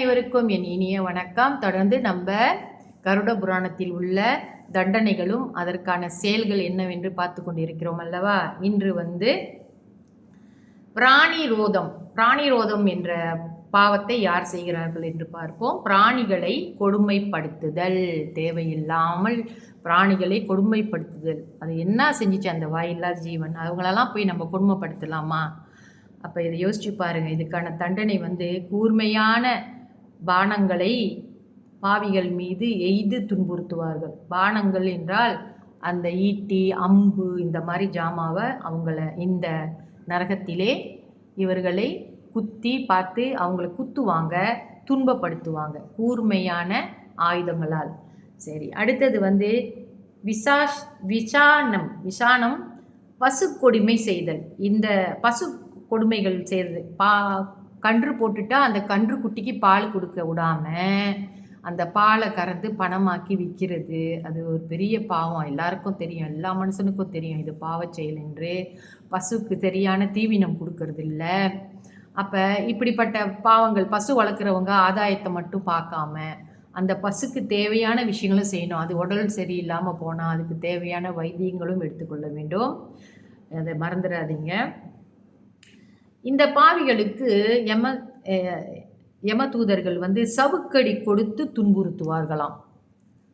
அனைவருக்கும் என் இனிய வணக்கம். தொடர்ந்து நம்ம கருட புராணத்தில் உள்ள தண்டனைகளும் அதற்கான செயல்கள் என்னவென்று பார்த்து கொண்டிருக்கிறோம் அல்லவா. இன்று பிராணிரோதம் என்ற பாவத்தை யார் செய்கிறார்கள் என்று பார்ப்போம். பிராணிகளை கொடுமைப்படுத்துதல், தேவையில்லாமல் பிராணிகளை கொடுமைப்படுத்துதல். அது என்ன செஞ்சிச்சு அந்த வாயில்லா ஜீவன்? அவங்களெல்லாம் போய் நம்ம கொடுமைப்படுத்தலாமா? அப்போ இதை யோசிச்சு பாருங்கள். இதுக்கான தண்டனை கூர்மையான பானங்களை பாவிகள் மீது எய்து துன்புறுத்துவார்கள். பானங்கள் என்றால் அந்த ஈட்டி, அம்பு, இந்த மாதிரி ஜாமாவை இந்த நரகத்திலே இவர்களை குத்தி பார்த்து அவங்கள குத்துவாங்க, துன்பப்படுத்துவாங்க கூர்மையான ஆயுதங்களால். சரி, அடுத்தது விஷானம் பசு கொடுமை செய்தல். இந்த பசு கொடுமைகள் செய்கிறது, கன்று போட்டுட்டா அந்த கன்று குட்டிக்கு பால் கொடுக்க விடாமல் அந்த பாலை கறந்து பணமாக்கி விற்கிறது. அது ஒரு பெரிய பாவம். எல்லாருக்கும் தெரியும், எல்லா மனுஷனுக்கும் தெரியும் இது பாவச் செயல் என்று. பசுக்கு சரியான தீவினம் கொடுக்கறது இல்லை. அப்போ இப்படிப்பட்ட பாவங்கள், பசு வளர்க்குறவங்க ஆதாயத்தை மட்டும் பார்க்காம அந்த பசுக்கு தேவையான விஷயங்களும் செய்யணும். அது உடல் சரியில்லாமல் போனால் அதுக்கு தேவையான வைத்தியங்களும் எடுத்துக்கொள்ள வேண்டும். அதை மறந்துடாதீங்க. இந்த பாவிகளுக்கு யம தூதர்கள் சவுக்கடி கொடுத்து துன்புறுத்துவார்களாம்.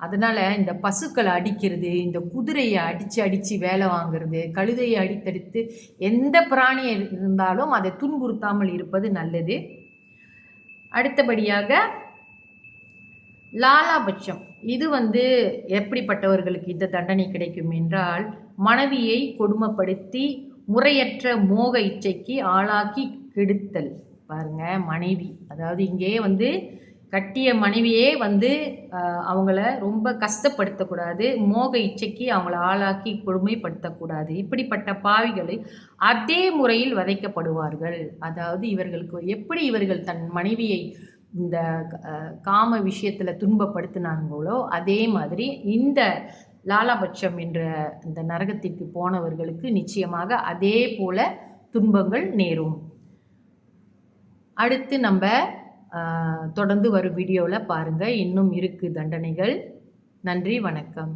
அதனால் இந்த பசுக்களை அடிக்கிறது, இந்த குதிரையை அடித்து வேலை வாங்கிறது, கழுதையை அடித்தடித்து எந்த பிராணியை இருந்தாலும் அதை துன்புறுத்தாமல் இருப்பது நல்லது. அடுத்தபடியாக லாலாபட்சம். இது எப்படிப்பட்டவர்களுக்கு இந்த தண்டனை கிடைக்கும் என்றால், மனைவியை கொடுமைப்படுத்தி முறையற்ற மோக இச்சைக்கு ஆளாக்கி கெடுத்தல். பாருங்க, மனைவி, அதாவது இங்கே கட்டிய மனைவியே அவங்கள ரொம்ப கஷ்டப்படுத்தக்கூடாது, மோக இச்சைக்கு அவங்கள ஆளாக்கி கொடுமைப்படுத்தக்கூடாது. இப்படிப்பட்ட பாவிகளை அதே முறையில் வதைக்கப்படுவார்கள். அதாவது இவர்கள் தன் மனைவியை இந்த காம விஷயத்தில் துன்பப்படுத்தினாங்களோ அதே மாதிரி இந்த லாலாபட்சம் என்ற இந்த நரகத்திற்கு போனவர்களுக்கு நிச்சயமாக அதே போல துன்பங்கள் நேரும். அடுத்து நம்ம தொடர்ந்து வரும் வீடியோவில் பாருங்கள், இன்னும் இருக்குது தண்டனைகள். நன்றி, வணக்கம்.